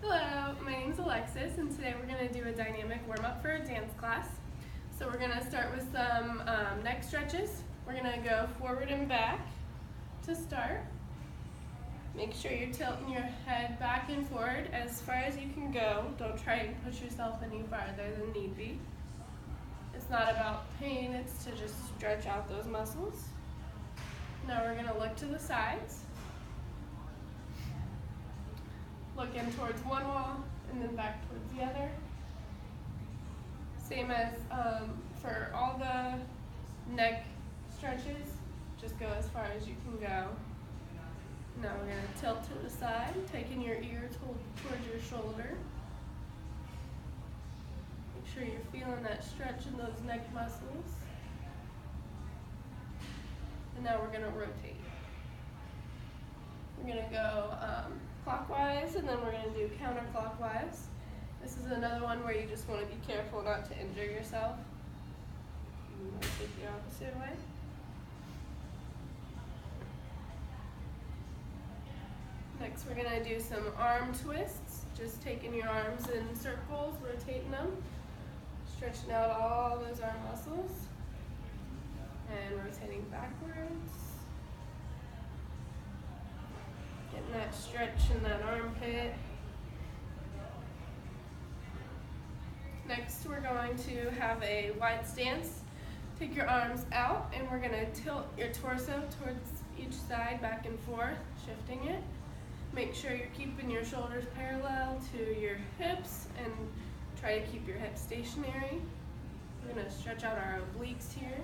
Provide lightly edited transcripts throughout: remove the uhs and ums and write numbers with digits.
Hello, my name is Alexis, and today we're going to do a dynamic warm-up for a dance class. So we're going to start with some neck stretches. We're going to go forward and back to start. Make sure you're tilting your head back and forward as far as you can go. Don't try and push yourself any farther than need be. It's not about pain, it's to just stretch out those muscles. Now we're going to look to the sides. Looking towards one wall and then back towards the other. Same as for all the neck stretches, just go as far as you can go. Now we're going to tilt to the side, taking your ear towards your shoulder. Make sure you're feeling that stretch in those neck muscles. And now we're going to rotate. We're going to go clockwise, and then we're going to do counterclockwise. This is another one where you just want to be careful not to injure yourself. You want to take the opposite way. Next we're going to do some arm twists, just taking your arms in circles, rotating them, stretching out all those arm muscles, and rotating backwards. Getting that stretch in that armpit. Next, we're going to have a wide stance. Take your arms out, and we're going to tilt your torso towards each side, back and forth, shifting it. Make sure you're keeping your shoulders parallel to your hips, and try to keep your hips stationary. We're going to stretch out our obliques here.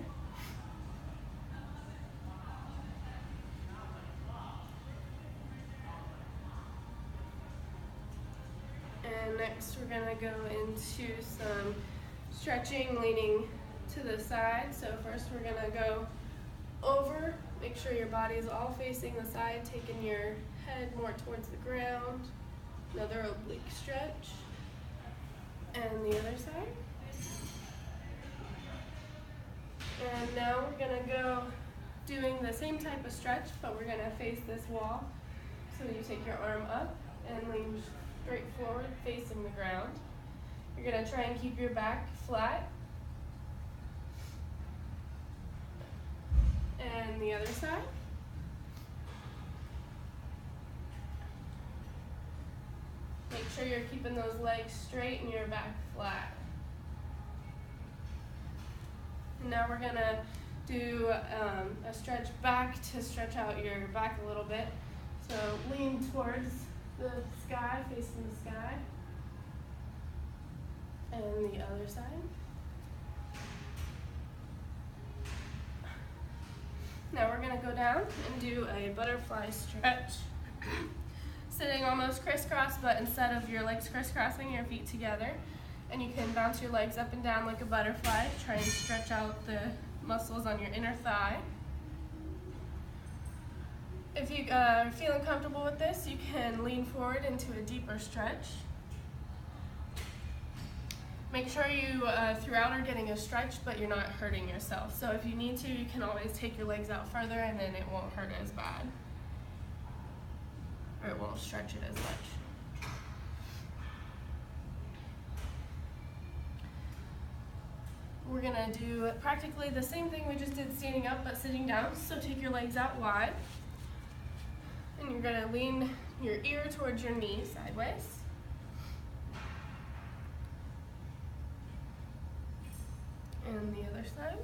And next we're going to go into some stretching, leaning to the side. So first we're going to go over, make sure your body is all facing the side, taking your head more towards the ground. Another oblique stretch. And the other side. And now we're going to go doing the same type of stretch, but we're going to face this wall. So you take your arm up and lean straight forward, facing the ground. You're going to try and keep your back flat. And the other side. Make sure you're keeping those legs straight and your back flat. And now we're going to do a stretch back to stretch out your back a little bit. So lean towards the sky, facing the sky, and the other side. Now we're going to go down and do a butterfly stretch. Sitting almost crisscross, but instead of your legs crisscrossing, your feet together. And you can bounce your legs up and down like a butterfly. Try and stretch out the muscles on your inner thigh. If you are feeling comfortable with this, you can lean forward into a deeper stretch. Make sure you, throughout, are getting a stretch, but you're not hurting yourself. So if you need to, you can always take your legs out further, and then it won't hurt as bad. Or it won't stretch it as much. We're going to do practically the same thing we just did standing up, but sitting down. So take your legs out wide. And you're going to lean your ear towards your knee sideways. And the other side.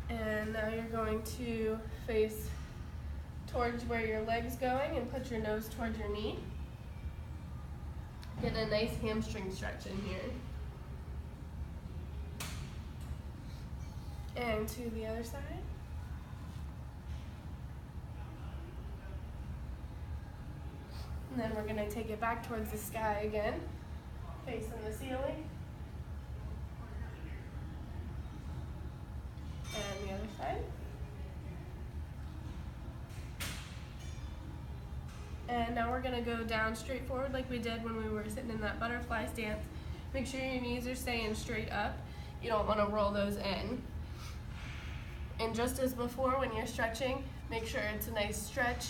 And now you're going to face towards where your leg's going and put your nose towards your knee. Get a nice hamstring stretch in here. And to the other side. And then we're going to take it back towards the sky again, facing the ceiling. And the other side. And now we're going to go down straight forward like we did when we were sitting in that butterfly stance. Make sure your knees are staying straight up. You don't want to roll those in. And just as before, when you're stretching, make sure it's a nice stretch.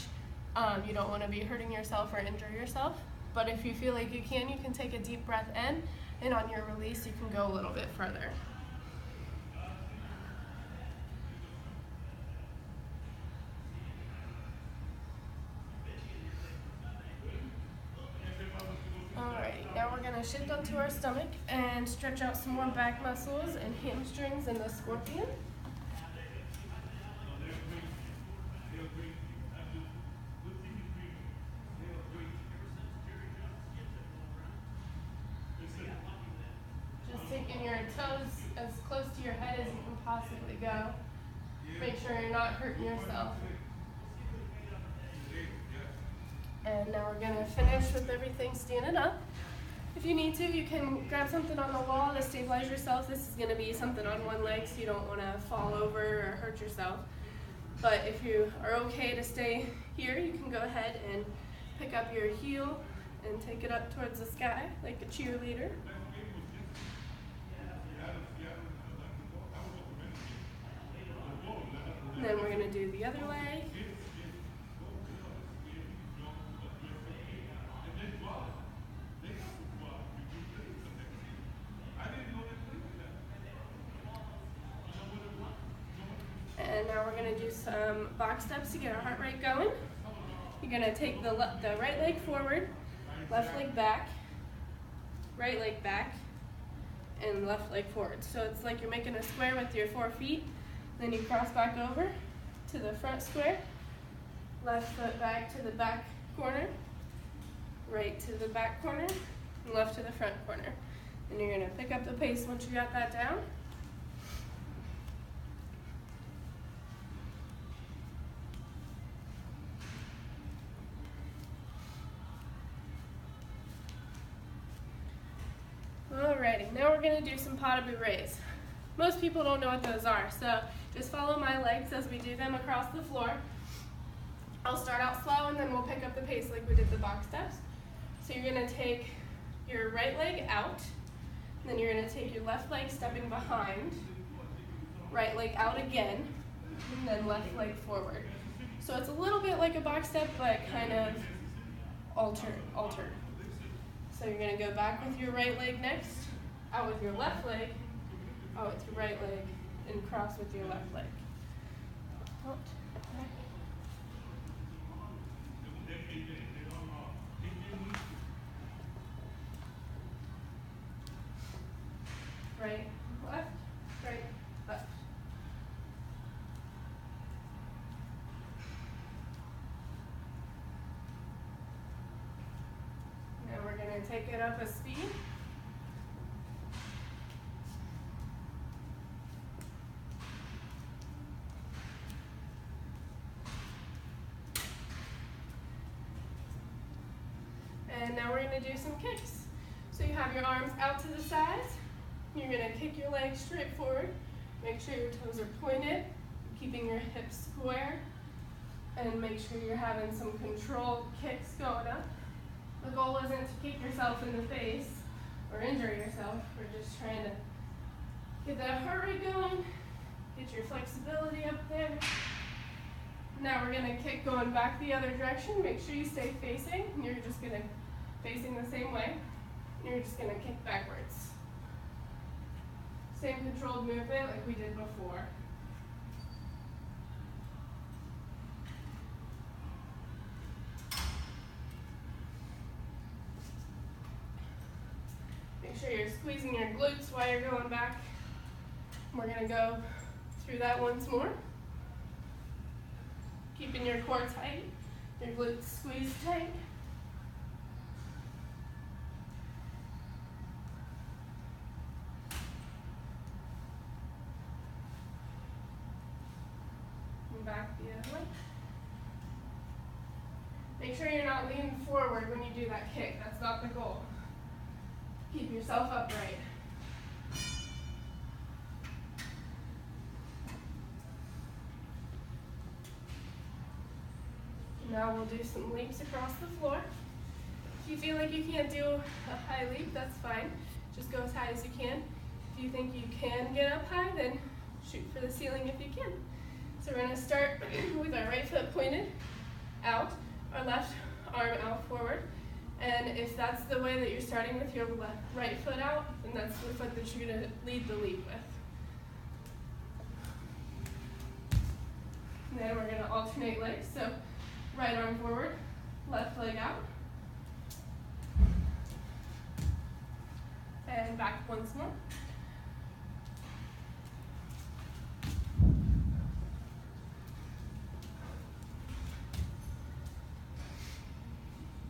You don't want to be hurting yourself or injure yourself. But if you feel like you can take a deep breath in, and on your release, you can go a little bit further. Alrighty, now we're gonna shift onto our stomach and stretch out some more back muscles and hamstrings in the scorpion. Just taking your toes as close to your head as you can possibly go. Make sure you're not hurting yourself. And now we're gonna finish with everything standing up. If you need to, you can grab something on the wall to stabilize yourself. This is gonna be something on one leg so you don't wanna fall over or hurt yourself. But if you are okay to stay here, you can go ahead and pick up your heel and take it up towards the sky like a cheerleader. And then we're gonna do the other leg. And now we're going to do some box steps to get our heart rate going. You're going to take the right leg forward, left leg back, right leg back, and left leg forward. So it's like you're making a square with your 4 feet. Then you cross back over to the front square, left foot back to the back corner, right to the back corner, and left to the front corner. And you're going to pick up the pace once you got that down. Alrighty, now we're going to do some pas de bout raise. Most people don't know what those are, so just follow my legs as we do them across the floor. I'll start out slow and then we'll pick up the pace like we did the box steps. So you're going to take your right leg out, and then you're going to take your left leg stepping behind, right leg out again, and then left leg forward. So it's a little bit like a box step, but kind of altered. So you're going to go back with your right leg next, out with your left leg, out with your right leg, and cross with your left leg. Out, back. Right, left, right, left. Now we're going to take it up a speed. And now we're going to do some kicks. So you have your arms out to the sides. You're going to kick your legs straight forward. Make sure your toes are pointed, keeping your hips square, and make sure you're having some controlled kicks going up. The goal isn't to kick yourself in the face or injure yourself. We're just trying to get that heart rate going, get your flexibility up there. Now we're going to kick going back the other direction. Make sure you stay facing. You're just going to facing the same way. You're just going to kick backwards. Same controlled movement like we did before. Make sure you're squeezing your glutes while you're going back. We're going to go through that once more. Keeping your core tight, your glutes squeezed tight. And back the other way. Make sure you're not leaning forward when you do that kick. That's not the goal. Keep yourself upright. Now we'll do some leaps across the floor. If you feel like you can't do a high leap, that's fine. Just go as high as you can. If you think you can get up high, then shoot for the ceiling if you can. So we're going to start with our right foot pointed out, our left arm out forward. And if that's the way that you're starting with your right foot out, then that's the foot that you're going to lead the leap with. And then we're going to alternate legs. So right arm forward, left leg out. And back once more.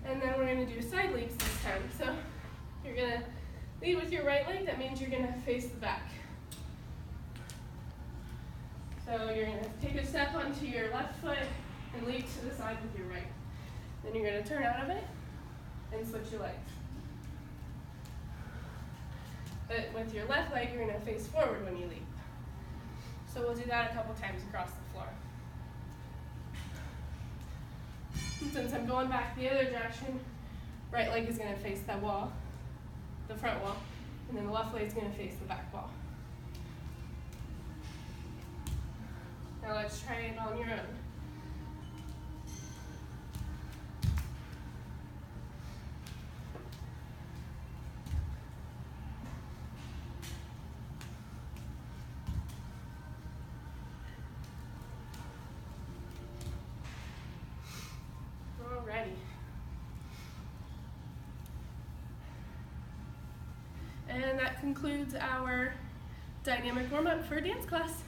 And then we're going to do side leaps this time. So you're going to lead with your right leg. That means you're going to face the back. So you're going to take a step onto your left foot and leap to the side with your right. Then you're going to turn out of it and switch your legs. But with your left leg, you're going to face forward when you leap. So we'll do that a couple times across the floor. And since I'm going back the other direction, right leg is going to face that wall, the front wall, and then the left leg is going to face the back wall. Now let's try it on your own. Alrighty. And that concludes our dynamic warm-up for dance class.